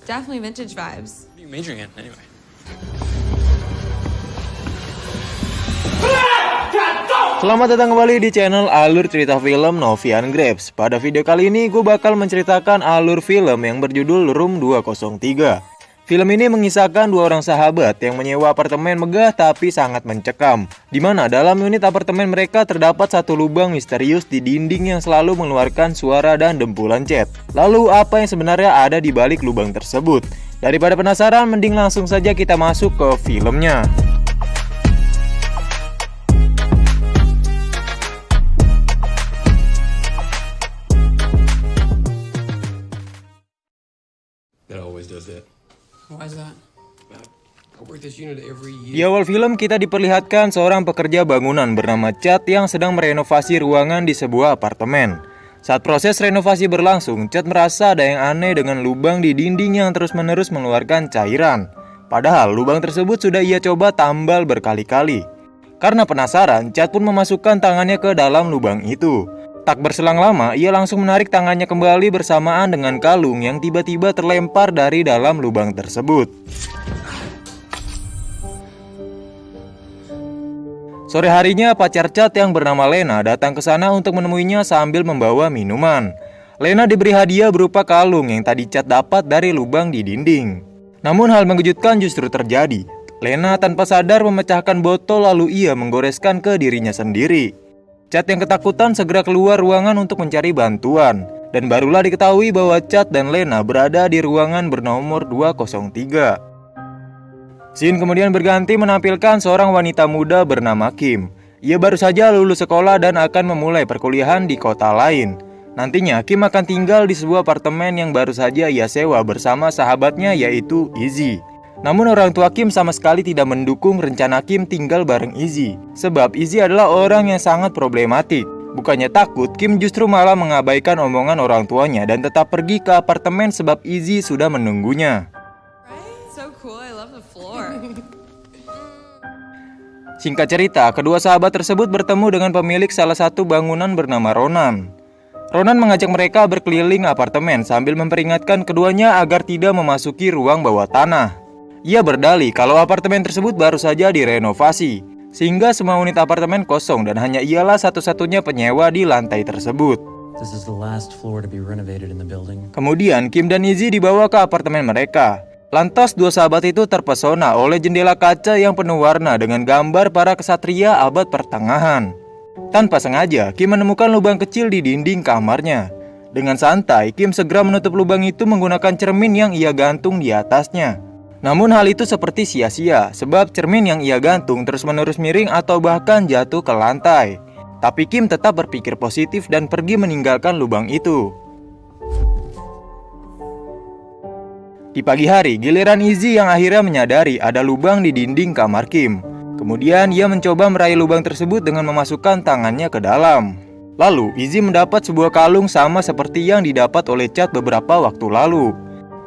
Definitely vintage vibes. What are you majoring in, anyway? Selamat datang kembali di channel Alur Cerita Film Novian Grapes. Pada video kali ini gue bakal menceritakan alur film yang berjudul Room 203. Film ini mengisahkan dua orang sahabat yang menyewa apartemen megah tapi sangat mencekam, di mana dalam unit apartemen mereka terdapat satu lubang misterius di dinding yang selalu mengeluarkan suara dan dempulan cat. Lalu apa yang sebenarnya ada di balik lubang tersebut? Daripada penasaran, mending langsung saja kita masuk ke filmnya. That always does that. Why is that? I work this unit every Di year. awal film kita diperlihatkan seorang pekerja bangunan bernama Chad yang sedang merenovasi ruangan di sebuah apartemen. Saat proses renovasi berlangsung, Chad merasa ada yang aneh dengan lubang di dinding yang terus-menerus mengeluarkan cairan. Padahal lubang tersebut sudah ia coba tambal berkali-kali. Karena penasaran, Chad pun memasukkan tangannya ke dalam lubang itu. Tak berselang lama, ia langsung menarik tangannya kembali bersamaan dengan kalung yang tiba-tiba terlempar dari dalam lubang tersebut. Sore harinya, pacar Chad yang bernama Lena datang ke sana untuk menemuinya sambil membawa minuman. Lena diberi hadiah berupa kalung yang tadi Chad dapat dari lubang di dinding. Namun hal mengejutkan justru terjadi. Lena tanpa sadar memecahkan botol lalu ia menggoreskan ke dirinya sendiri. Chad yang ketakutan segera keluar ruangan untuk mencari bantuan. Dan barulah diketahui bahwa Chad dan Lena berada di ruangan bernomor 203. Scene kemudian berganti menampilkan seorang wanita muda bernama Kim. Ia baru saja lulus sekolah dan akan memulai perkuliahan di kota lain. Nantinya Kim akan tinggal di sebuah apartemen yang baru saja ia sewa bersama sahabatnya yaitu Izzy. Namun orang tua Kim sama sekali tidak mendukung rencana Kim tinggal bareng Izzy. Sebab Izzy adalah orang yang sangat problematik. Bukannya takut, Kim justru malah mengabaikan omongan orang tuanya dan tetap pergi ke apartemen sebab Izzy sudah menunggunya. Right? So cool, I love the floor. Singkat cerita, kedua sahabat tersebut bertemu dengan pemilik salah satu bangunan bernama Ronan. Ronan mengajak mereka berkeliling apartemen sambil memperingatkan keduanya agar tidak memasuki ruang bawah tanah. Ia berdalih kalau apartemen tersebut baru saja direnovasi, sehingga semua unit apartemen kosong dan hanya ialah satu-satunya penyewa di lantai tersebut. This is the last floor to be renovated in the building. Kemudian Kim dan Izzy dibawa ke apartemen mereka. Lantas dua sahabat itu terpesona oleh jendela kaca yang penuh warna dengan gambar para kesatria abad pertengahan. Tanpa sengaja, Kim menemukan lubang kecil di dinding kamarnya. Dengan santai, Kim segera menutup lubang itu menggunakan cermin yang ia gantung di atasnya. Namun hal itu seperti sia-sia, sebab cermin yang ia gantung terus-menerus miring atau bahkan jatuh ke lantai. Tapi Kim tetap berpikir positif dan pergi meninggalkan lubang itu. Di pagi hari, giliran Izzy yang akhirnya menyadari ada lubang di dinding kamar Kim. Kemudian ia mencoba meraih lubang tersebut dengan memasukkan tangannya ke dalam. Lalu Izzy mendapat sebuah kalung sama seperti yang didapat oleh Chad beberapa waktu lalu.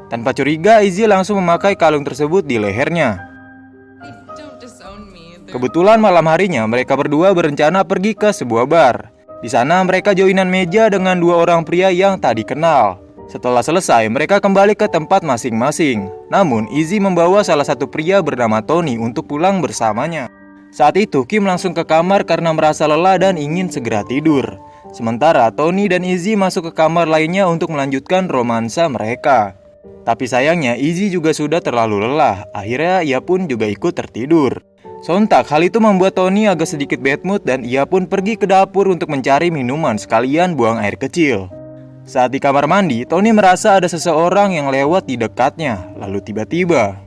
Tanpa curiga, Izzy langsung memakai kalung tersebut di lehernya. Don't disown me. Kebetulan malam harinya mereka berdua berencana pergi ke sebuah bar. Di sana mereka joinan meja dengan dua orang pria yang tak dikenal. Setelah selesai, mereka kembali ke tempat masing-masing. Namun, Izzy membawa salah satu pria bernama Tony untuk pulang bersamanya. Saat itu, Kim langsung ke kamar karena merasa lelah dan ingin segera tidur. Sementara Tony dan Izzy masuk ke kamar lainnya untuk melanjutkan romansa mereka. Tapi sayangnya Izzy juga sudah terlalu lelah. Akhirnya ia pun juga ikut tertidur. Sontak hal itu membuat Tony agak sedikit bad mood dan ia pun pergi ke dapur untuk mencari minuman sekalian buang air kecil. Saat di kamar mandi, Tony merasa ada seseorang yang lewat di dekatnya. Lalu tiba-tiba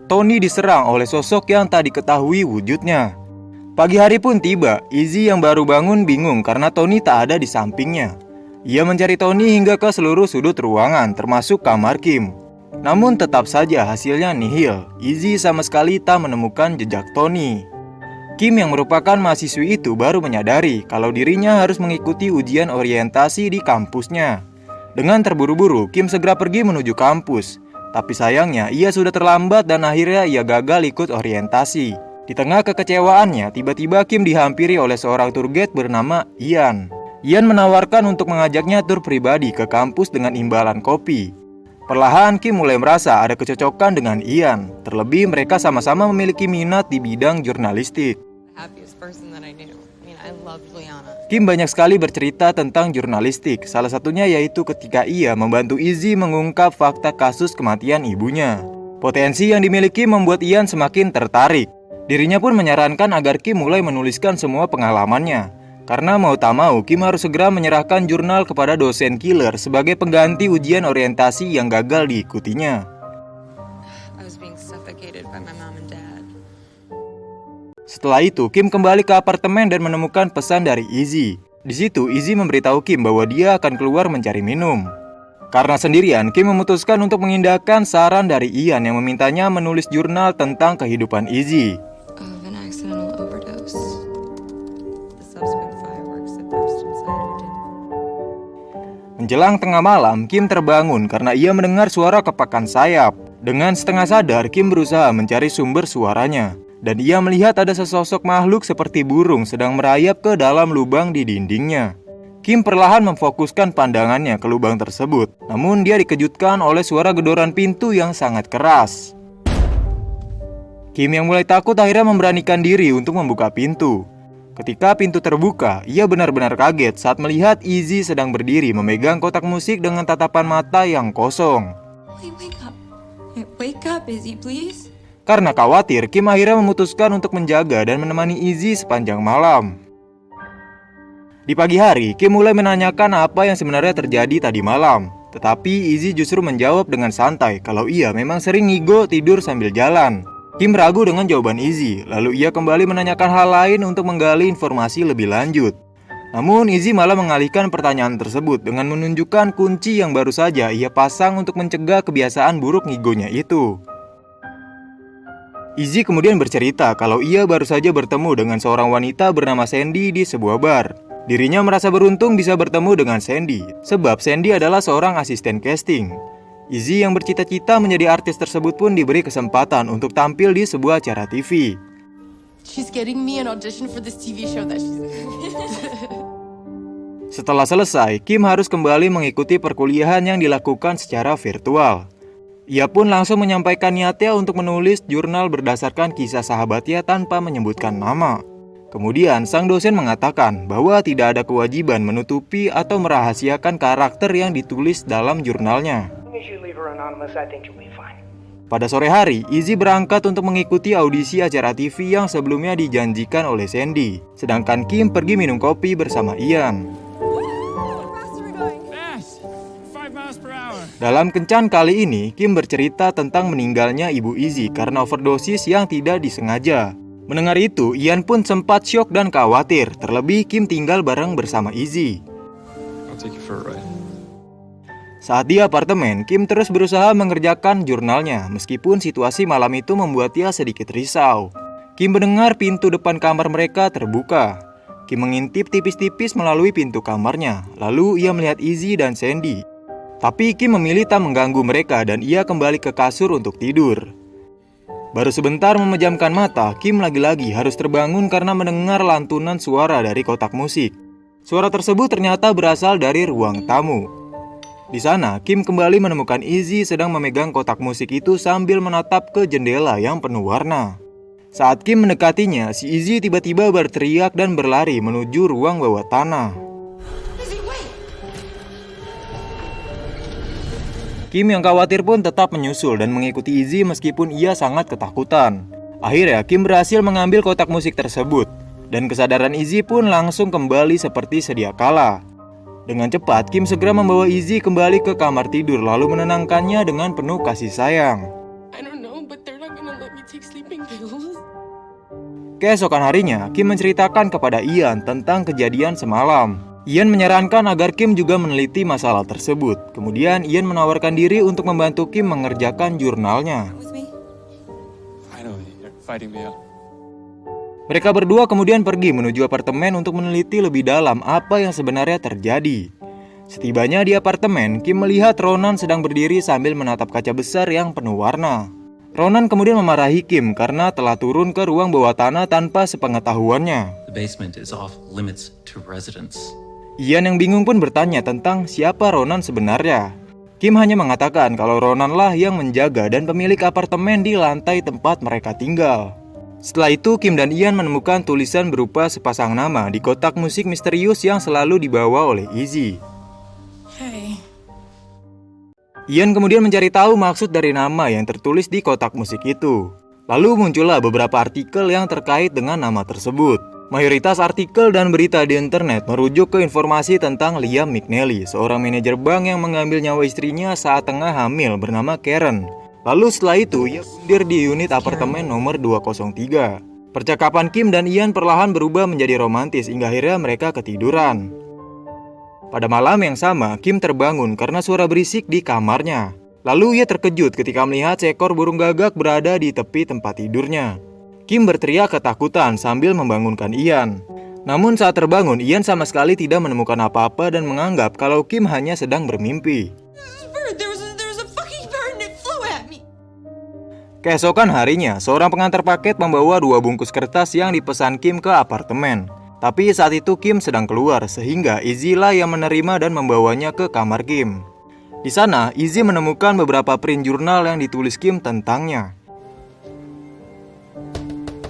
Tony diserang oleh sosok yang tak diketahui wujudnya. Pagi hari pun tiba. Izzy yang baru bangun bingung karena Tony tak ada di sampingnya. Ia mencari Tony hingga ke seluruh sudut ruangan, termasuk kamar Kim. Namun tetap saja hasilnya nihil. Izzy sama sekali tak menemukan jejak Tony. Kim yang merupakan mahasiswi itu baru menyadari kalau dirinya harus mengikuti ujian orientasi di kampusnya. Dengan terburu-buru, Kim segera pergi menuju kampus. Tapi sayangnya ia sudah terlambat dan akhirnya ia gagal ikut orientasi. Di tengah kekecewaannya, tiba-tiba Kim dihampiri oleh seorang tour guide bernama Ian. Ian menawarkan untuk mengajaknya tur pribadi ke kampus dengan imbalan kopi. Perlahan Kim mulai merasa ada kecocokan dengan Ian. Terlebih mereka sama-sama memiliki minat di bidang jurnalistik. Happiest person that I knew. I mean, I loved Liana. Kim banyak sekali bercerita tentang jurnalistik. Salah satunya yaitu ketika ia membantu Izzy mengungkap fakta kasus kematian ibunya. Potensi yang dimiliki membuat Ian semakin tertarik. Dirinya pun menyarankan agar Kim mulai menuliskan semua pengalamannya. Karena mau tak mau, Kim harus segera menyerahkan jurnal kepada dosen killer sebagai pengganti ujian orientasi yang gagal diikutinya. I was being suffocated by my mom and dad. Setelah itu, Kim kembali ke apartemen dan menemukan pesan dari Izzy. Di situ, Izzy memberitahu Kim bahwa dia akan keluar mencari minum. Karena sendirian, Kim memutuskan untuk mengindahkan saran dari Ian yang memintanya menulis jurnal tentang kehidupan Izzy. Of an accidental overdose. The subsequent fireworks that burst inside her did. Menjelang tengah malam, Kim terbangun karena ia mendengar suara kepakan sayap. Dengan setengah sadar, Kim berusaha mencari sumber suaranya. Dan ia melihat ada sesosok makhluk seperti burung sedang merayap ke dalam lubang di dindingnya. Kim perlahan memfokuskan pandangannya ke lubang tersebut. Namun dia dikejutkan oleh suara gedoran pintu yang sangat keras. Kim yang mulai takut akhirnya memberanikan diri untuk membuka pintu. Ketika pintu terbuka, ia benar-benar kaget saat melihat Izzy sedang berdiri memegang kotak musik dengan tatapan mata yang kosong. Wake up. Wake up, Izzy, please. Karena khawatir, Kim akhirnya memutuskan untuk menjaga dan menemani Izzy sepanjang malam. Di pagi hari, Kim mulai menanyakan apa yang sebenarnya terjadi tadi malam. Tetapi Izzy justru menjawab dengan santai kalau ia memang sering ngigo tidur sambil jalan. Kim ragu dengan jawaban Izzy, lalu ia kembali menanyakan hal lain untuk menggali informasi lebih lanjut. Namun Izzy malah mengalihkan pertanyaan tersebut dengan menunjukkan kunci yang baru saja ia pasang untuk mencegah kebiasaan buruk ngigonya itu. Izzy kemudian bercerita kalau ia baru saja bertemu dengan seorang wanita bernama Sandy di sebuah bar. Dirinya merasa beruntung bisa bertemu dengan Sandy, sebab Sandy adalah seorang asisten casting. Izzy yang bercita-cita menjadi artis tersebut pun diberi kesempatan untuk tampil di sebuah acara TV. She's getting me an audition for this TV show that she's Setelah selesai, Kim harus kembali mengikuti perkuliahan yang dilakukan secara virtual. Ia pun langsung menyampaikan niatnya untuk menulis jurnal berdasarkan kisah sahabatnya tanpa menyebutkan nama. Kemudian sang dosen mengatakan bahwa tidak ada kewajiban menutupi atau merahasiakan karakter yang ditulis dalam jurnalnya. Pada sore hari, Izzy berangkat untuk mengikuti audisi acara TV yang sebelumnya dijanjikan oleh Sandy. Sedangkan Kim pergi minum kopi bersama Ian. Dalam kencan kali ini, Kim bercerita tentang meninggalnya ibu Izzy karena overdosis yang tidak disengaja. Mendengar itu, Ian pun sempat syok dan khawatir. Terlebih Kim tinggal bareng bersama Izzy. I'll take you for a ride. Saat di apartemen, Kim terus berusaha mengerjakan jurnalnya, meskipun situasi malam itu membuatnya sedikit risau. Kim mendengar pintu depan kamar mereka terbuka. Kim mengintip tipis-tipis melalui pintu kamarnya, lalu ia melihat Izzy dan Sandy. Tapi Kim memilih tak mengganggu mereka dan ia kembali ke kasur untuk tidur. Baru sebentar memejamkan mata, Kim lagi-lagi harus terbangun karena mendengar lantunan suara dari kotak musik. Suara tersebut ternyata berasal dari ruang tamu. Di sana, Kim kembali menemukan Izzy sedang memegang kotak musik itu sambil menatap ke jendela yang penuh warna. Saat Kim mendekatinya, si Izzy tiba-tiba berteriak dan berlari menuju ruang bawah tanah. Kim yang khawatir pun tetap menyusul dan mengikuti Izzy meskipun ia sangat ketakutan. Akhirnya Kim berhasil mengambil kotak musik tersebut, dan kesadaran Izzy pun langsung kembali seperti sedia kala. Dengan cepat Kim segera membawa Izzy kembali ke kamar tidur lalu menenangkannya dengan penuh kasih sayang. I don't know, but they're not gonna let me take sleeping pills. Keesokan harinya, Kim menceritakan kepada Ian tentang kejadian semalam. Ian menyarankan agar Kim juga meneliti masalah tersebut. Kemudian Ian menawarkan diri untuk membantu Kim mengerjakan jurnalnya. Finally, you're fighting me out. Mereka berdua kemudian pergi menuju apartemen untuk meneliti lebih dalam apa yang sebenarnya terjadi. Setibanya di apartemen, Kim melihat Ronan sedang berdiri sambil menatap kaca besar yang penuh warna. Ronan kemudian memarahi Kim karena telah turun ke ruang bawah tanah tanpa sepengetahuannya. The basement is off limits to residents. Ian yang bingung pun bertanya tentang siapa Ronan sebenarnya. Kim hanya mengatakan kalau Ronan lah yang menjaga dan pemilik apartemen di lantai tempat mereka tinggal. Setelah itu, Kim dan Ian menemukan tulisan berupa sepasang nama di kotak musik misterius yang selalu dibawa oleh Izzy. Hey. Ian kemudian mencari tahu maksud dari nama yang tertulis di kotak musik itu. Lalu muncullah beberapa artikel yang terkait dengan nama tersebut. Mayoritas artikel dan berita di internet merujuk ke informasi tentang Liam McNally, seorang manajer bank yang mengambil nyawa istrinya saat tengah hamil bernama Karen. Lalu setelah itu, ia bundir di unit apartemen nomor 203. Percakapan Kim dan Ian perlahan berubah menjadi romantis hingga akhirnya mereka ketiduran. Pada malam yang sama, Kim terbangun karena suara berisik di kamarnya. Lalu ia terkejut ketika melihat seekor burung gagak berada di tepi tempat tidurnya. Kim berteriak ketakutan sambil membangunkan Ian. Namun saat terbangun, Ian sama sekali tidak menemukan apa-apa dan menganggap kalau Kim hanya sedang bermimpi. Keesokan harinya, seorang pengantar paket membawa 2 bungkus kertas yang dipesan Kim ke apartemen. Tapi saat itu Kim sedang keluar, sehingga Izzy lah yang menerima dan membawanya ke kamar Kim. Di sana, Izzy menemukan beberapa print jurnal yang ditulis Kim tentangnya.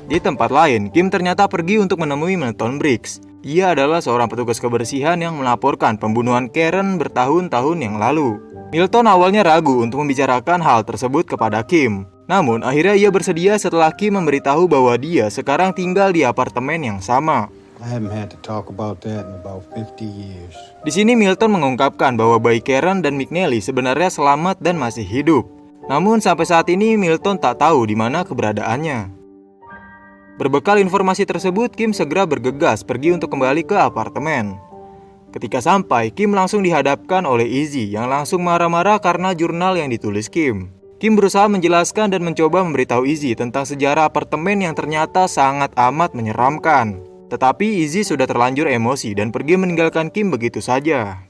Di tempat lain, Kim ternyata pergi untuk menemui Milton Briggs. Ia adalah seorang petugas kebersihan yang melaporkan pembunuhan Karen bertahun-tahun yang lalu. Milton awalnya ragu untuk membicarakan hal tersebut kepada Kim. Namun akhirnya ia bersedia setelah Kim memberitahu bahwa dia sekarang tinggal di apartemen yang sama. Di sini Milton mengungkapkan bahwa bayi Karen dan McNally sebenarnya selamat dan masih hidup. Namun sampai saat ini Milton tak tahu di mana keberadaannya. Berbekal informasi tersebut, Kim segera bergegas pergi untuk kembali ke apartemen. Ketika sampai, Kim langsung dihadapkan oleh Izzy yang langsung marah-marah karena jurnal yang ditulis Kim. Kim berusaha menjelaskan dan mencoba memberitahu Izzy tentang sejarah apartemen yang ternyata sangat amat menyeramkan. Tetapi Izzy sudah terlanjur emosi dan pergi meninggalkan Kim begitu saja.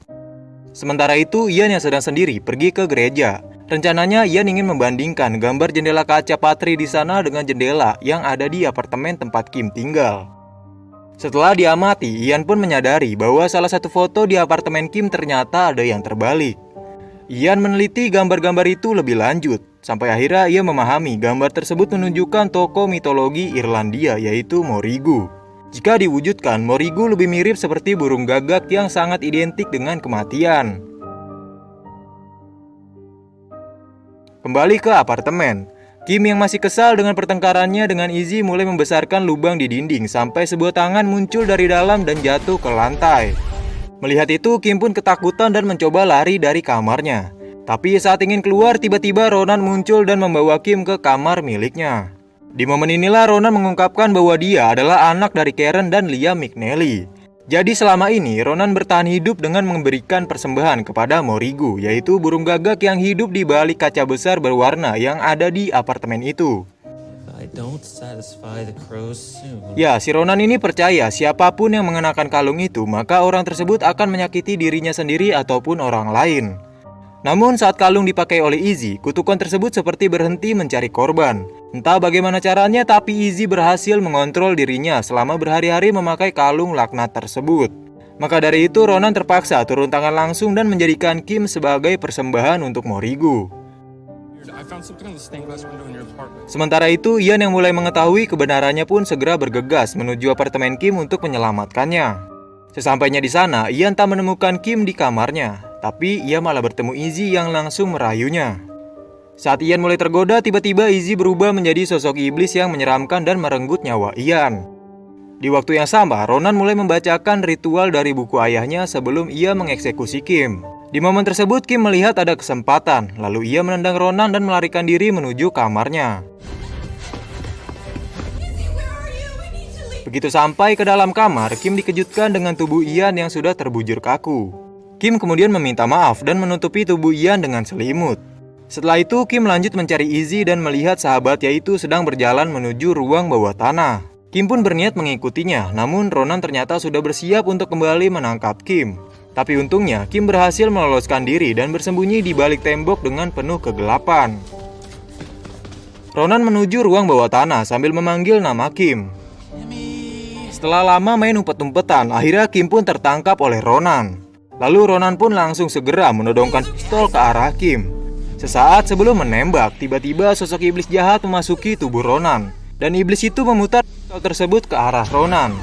Sementara itu, Ian yang sedang sendiri pergi ke gereja. Rencananya Ian ingin membandingkan gambar jendela kaca patri di sana dengan jendela yang ada di apartemen tempat Kim tinggal. Setelah diamati, Ian pun menyadari bahwa salah satu foto di apartemen Kim ternyata ada yang terbalik. Ian meneliti gambar-gambar itu lebih lanjut, sampai akhirnya ia memahami gambar tersebut menunjukkan tokoh mitologi Irlandia yaitu Morrigu. Jika diwujudkan, Morrigu lebih mirip seperti burung gagak yang sangat identik dengan kematian. Kembali ke apartemen, Kim yang masih kesal dengan pertengkarannya dengan Izzy mulai membesarkan lubang di dinding sampai sebuah tangan muncul dari dalam dan jatuh ke lantai. Melihat itu, Kim pun ketakutan dan mencoba lari dari kamarnya. Tapi saat ingin keluar, tiba-tiba Ronan muncul dan membawa Kim ke kamar miliknya. Di momen inilah Ronan mengungkapkan bahwa dia adalah anak dari Karen dan Liam McNally. Jadi selama ini Ronan bertahan hidup dengan memberikan persembahan kepada Morrigu, yaitu burung gagak yang hidup di balik kaca besar berwarna yang ada di apartemen itu. Ya, si Ronan ini percaya siapapun yang mengenakan kalung itu, maka orang tersebut akan menyakiti dirinya sendiri ataupun orang lain. Namun saat kalung dipakai oleh Izzy, kutukan tersebut seperti berhenti mencari korban. Entah bagaimana caranya, tapi Izzy berhasil mengontrol dirinya selama berhari-hari memakai kalung laknat tersebut. Maka dari itu Ronan terpaksa turun tangan langsung dan menjadikan Kim sebagai persembahan untuk Morrigu. Sementara itu, Ian yang mulai mengetahui kebenarannya pun segera bergegas menuju apartemen Kim untuk menyelamatkannya. Sesampainya di sana, Ian tak menemukan Kim di kamarnya, tapi ia malah bertemu Izzy yang langsung merayunya. Saat Ian mulai tergoda, tiba-tiba Izzy berubah menjadi sosok iblis yang menyeramkan dan merenggut nyawa Ian. Di waktu yang sama, Ronan mulai membacakan ritual dari buku ayahnya sebelum ia mengeksekusi Kim. Di momen tersebut, Kim melihat ada kesempatan, lalu ia menendang Ronan dan melarikan diri menuju kamarnya. Begitu sampai ke dalam kamar, Kim dikejutkan dengan tubuh Ian yang sudah terbujur kaku. Kim kemudian meminta maaf dan menutupi tubuh Ian dengan selimut. Setelah itu, Kim lanjut mencari Izzy dan melihat sahabatnya itu sedang berjalan menuju ruang bawah tanah. Kim pun berniat mengikutinya, namun Ronan ternyata sudah bersiap untuk kembali menangkap Kim. Tapi untungnya, Kim berhasil meloloskan diri dan bersembunyi di balik tembok dengan penuh kegelapan. Ronan menuju ruang bawah tanah sambil memanggil nama Kim. Setelah lama main umpet-umpetan, akhirnya Kim pun tertangkap oleh Ronan. Lalu Ronan pun langsung segera menodongkan pistol ke arah Kim. Sesaat sebelum menembak, tiba-tiba sosok iblis jahat memasuki tubuh Ronan. Dan iblis itu memutar pistol tersebut ke arah Ronan.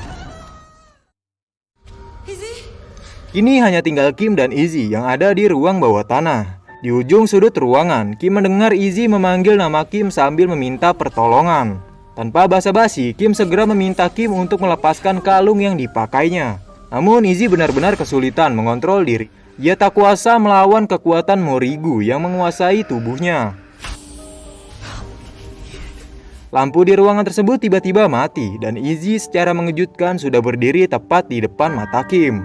Kini hanya tinggal Kim dan Izzy yang ada di ruang bawah tanah. Di ujung sudut ruangan, Kim mendengar Izzy memanggil nama Kim sambil meminta pertolongan. Tanpa basa-basi, Kim segera meminta Kim untuk melepaskan kalung yang dipakainya. Namun Izzy benar-benar kesulitan mengontrol diri. Dia tak kuasa melawan kekuatan Morrigu yang menguasai tubuhnya. Lampu di ruangan tersebut tiba-tiba mati dan Izzy secara mengejutkan sudah berdiri tepat di depan mata Kim.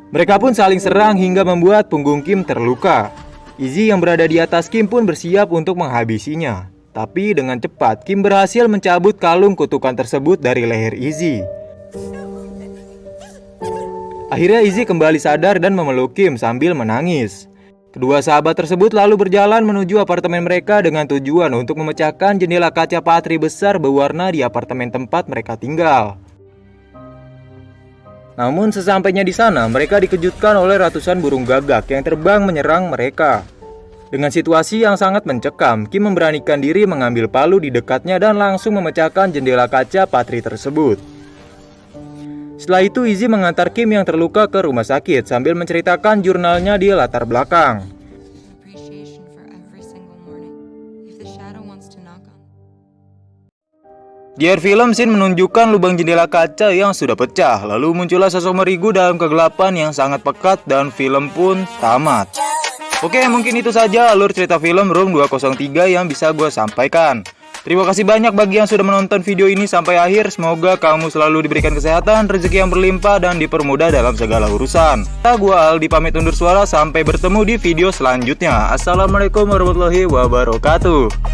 Mereka pun saling serang hingga membuat punggung Kim terluka. Izzy yang berada di atas Kim pun bersiap untuk menghabisinya. Tapi dengan cepat Kim berhasil mencabut kalung kutukan tersebut dari leher Izzy. Akhirnya Izzy kembali sadar dan memeluk Kim sambil menangis. Kedua sahabat tersebut lalu berjalan menuju apartemen mereka dengan tujuan untuk memecahkan jendela kaca patri besar berwarna di apartemen tempat mereka tinggal. Namun sesampainya di sana, mereka dikejutkan oleh ratusan burung gagak yang terbang menyerang mereka. Dengan situasi yang sangat mencekam, Kim memberanikan diri mengambil palu di dekatnya dan langsung memecahkan jendela kaca patri tersebut. Setelah itu, Izzy mengantar Kim yang terluka ke rumah sakit sambil menceritakan jurnalnya di latar belakang. Appreciation for every single morning. If the shadow wants to knock on. Di akhir film, scene menunjukkan lubang jendela kaca yang sudah pecah. Lalu muncullah sosok Morrigu dalam kegelapan yang sangat pekat dan film pun tamat. Oke, mungkin itu saja alur cerita film Room 203 yang bisa gue sampaikan. Terima kasih banyak bagi yang sudah menonton video ini sampai akhir. Semoga kamu selalu diberikan kesehatan, rezeki yang berlimpah, dan dipermudah dalam segala urusan. Gue Aldi pamit undur suara, sampai bertemu di video selanjutnya. Assalamualaikum warahmatullahi wabarakatuh.